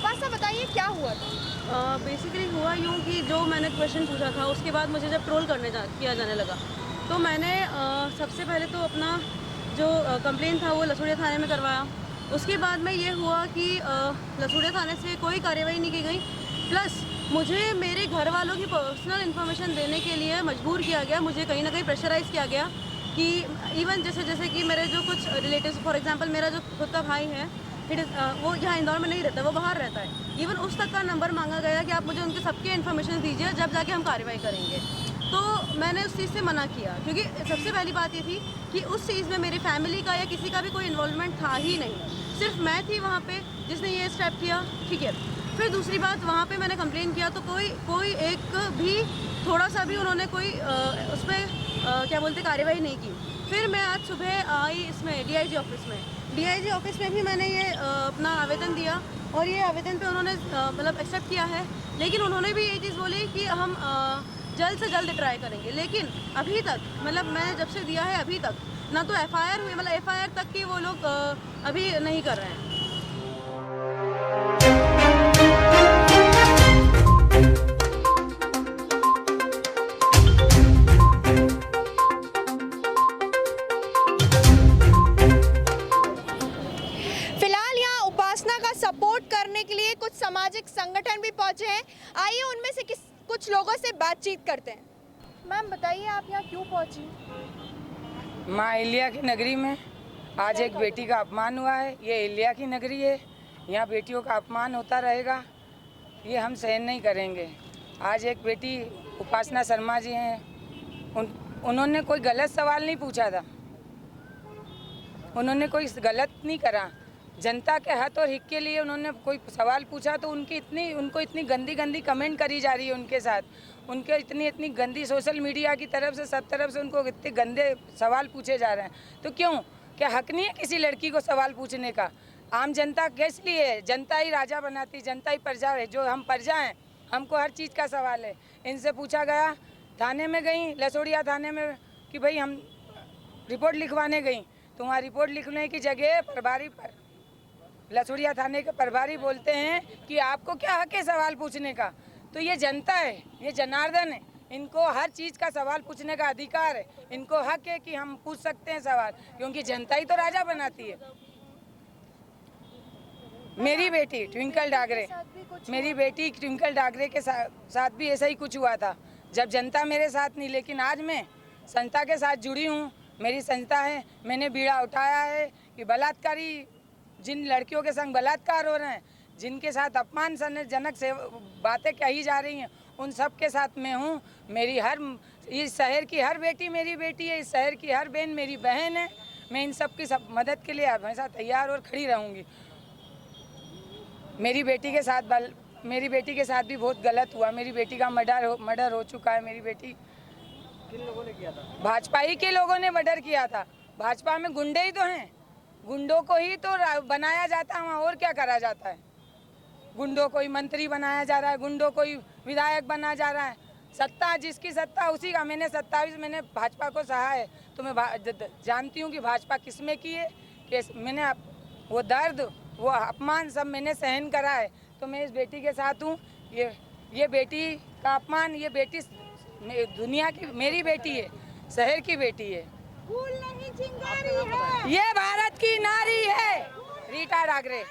उपासना बताइए क्या हुआ था? बेसिकली हुआ यूँ कि जो मैंने क्वेश्चन पूछा था उसके बाद मुझे जब ट्रोल किया जाने लगा, तो मैंने सबसे पहले तो अपना जो कंप्लेन था वो लसूड़िया थाने में करवाया। उसके बाद में ये हुआ कि लसूड़िया थाने से कोई कार्रवाई नहीं की गई, प्लस मुझे मेरे घर वालों की पर्सनल इन्फॉर्मेशन देने के लिए मजबूर किया गया, मुझे कहीं न कहीं प्रेशराइज़ किया गया कि इवन जैसे कि मेरे जो कुछ रिलेटिव्स, फॉर एग्जांपल मेरा जो खुद का भाई है, वो यहाँ इंदौर में नहीं रहता, वो बाहर रहता है। इवन उस तक का नंबर माँगा गया कि आप मुझे उनके सबके इन्फॉर्मेशन दीजिए, जब जाके हम कार्रवाई करेंगे। तो मैंने उस चीज़ से मना किया, क्योंकि सबसे पहली बात ये थी कि उस चीज़ में मेरी फैमिली का या किसी का भी कोई इन्वॉल्वमेंट था ही नहीं। सिर्फ मैं थी वहाँ पे जिसने ये स्टेप किया, ठीक है। फिर दूसरी बात, वहाँ पे मैंने कंप्लेन किया तो कोई एक भी थोड़ा सा भी उन्होंने कोई उस पे क्या बोलते कार्रवाई नहीं की। फिर मैं आज सुबह आई इसमें डीआईजी ऑफिस में। डीआईजी ऑफिस में भी मैंने ये अपना आवेदन दिया और ये आवेदन पे उन्होंने मतलब एक्सेप्ट किया है, लेकिन उन्होंने भी ये चीज़ बोली कि हम जल्द से जल्द ट्राई करेंगे। लेकिन अभी तक, मतलब मैंने जब से दिया है अभी तक ना तो एफआईआर हुई, मतलब एफआईआर तक की वो लोग अभी नहीं कर रहे हैं। फिलहाल यहाँ उपासना का सपोर्ट करने के लिए कुछ सामाजिक संगठन भी पहुंचे हैं। आइए उनमें से कुछ लोगों से बातचीत करते हैं। मैम बताइए आप यहाँ क्यों पहुंची? माँ इलिया की नगरी में आज एक बेटी का अपमान हुआ है। ये इलिया की नगरी है, यहाँ बेटियों का अपमान होता रहेगा, ये हम सहन नहीं करेंगे। आज एक बेटी उपासना शर्मा जी हैं, उन्होंने कोई गलत सवाल नहीं पूछा था, उन्होंने कोई गलत नहीं करा। जनता के हित और हित के लिए उन्होंने कोई सवाल पूछा तो उनको इतनी गंदी गंदी कमेंट करी जा रही है उनके साथ, उनके इतनी गंदी सोशल मीडिया की तरफ से, सब तरफ से उनको इतने गंदे सवाल पूछे जा रहे हैं। तो क्यों, क्या हक नहीं है किसी लड़की को सवाल पूछने का? आम जनता किस लिए है? जनता ही राजा बनाती, जनता ही प्रजा है। जो हम प्रजा हैं, हमको हर चीज़ का सवाल है। इनसे पूछा गया, थाने में गई, लसोड़िया थाने में, कि भाई हम रिपोर्ट लिखवाने गई, तो वहाँ रिपोर्ट लिखने की जगह प्रभारी लसोड़िया थाने के प्रभारी बोलते हैं कि आपको क्या हक है सवाल पूछने का? तो ये जनता है, ये जनार्दन है, इनको हर चीज़ का सवाल पूछने का अधिकार है, इनको हक है कि हम पूछ सकते हैं सवाल, क्योंकि जनता ही तो राजा बनाती है। मेरी बेटी ट्विंकल डागरे के साथ भी ऐसा ही कुछ हुआ था, जब जनता मेरे साथ नहीं। लेकिन आज मैं संस्था के साथ जुड़ी हूँ, मेरी संस्था है, मैंने बीड़ा उठाया है कि बलात्कारी, जिन लड़कियों के संग बलात्कार हो रहे हैं, जिनके साथ अपमानजनक से बातें कही जा रही हैं, उन सब के साथ मैं हूँ। इस शहर की हर बेटी मेरी बेटी है, इस शहर की हर बहन मेरी बहन है। मैं इन सब की मदद के लिए हमेशा तैयार और खड़ी रहूँगी। मेरी बेटी के साथ भी बहुत गलत हुआ। मेरी बेटी का मर्डर हो चुका है। मेरी बेटी, किन लोगों ने किया था? भाजपा ही के लोगों ने मर्डर किया था। भाजपा में गुंडे ही तो हैं, गुंडों को ही तो बनाया जाता है, वहाँ और क्या करा जाता है? गुंडों को ही मंत्री बनाया जा रहा है, गुंडों को ही विधायक बना जा रहा है। सत्ता जिसकी सत्ता उसी का। मैंने 27 मैंने भाजपा को सहा है, तो मैं जानती हूँ कि भाजपा किस में की है, कि मैंने वो दर्द, वो अपमान सब मैंने सहन करा है। तो मैं इस बेटी के साथ हूँ। ये बेटी का अपमान, ये बेटी दुनिया की मेरी बेटी है, शहर की बेटी है, फूल नहीं चिंगारी है, ये भारत की नारी है, रीटा डागरे।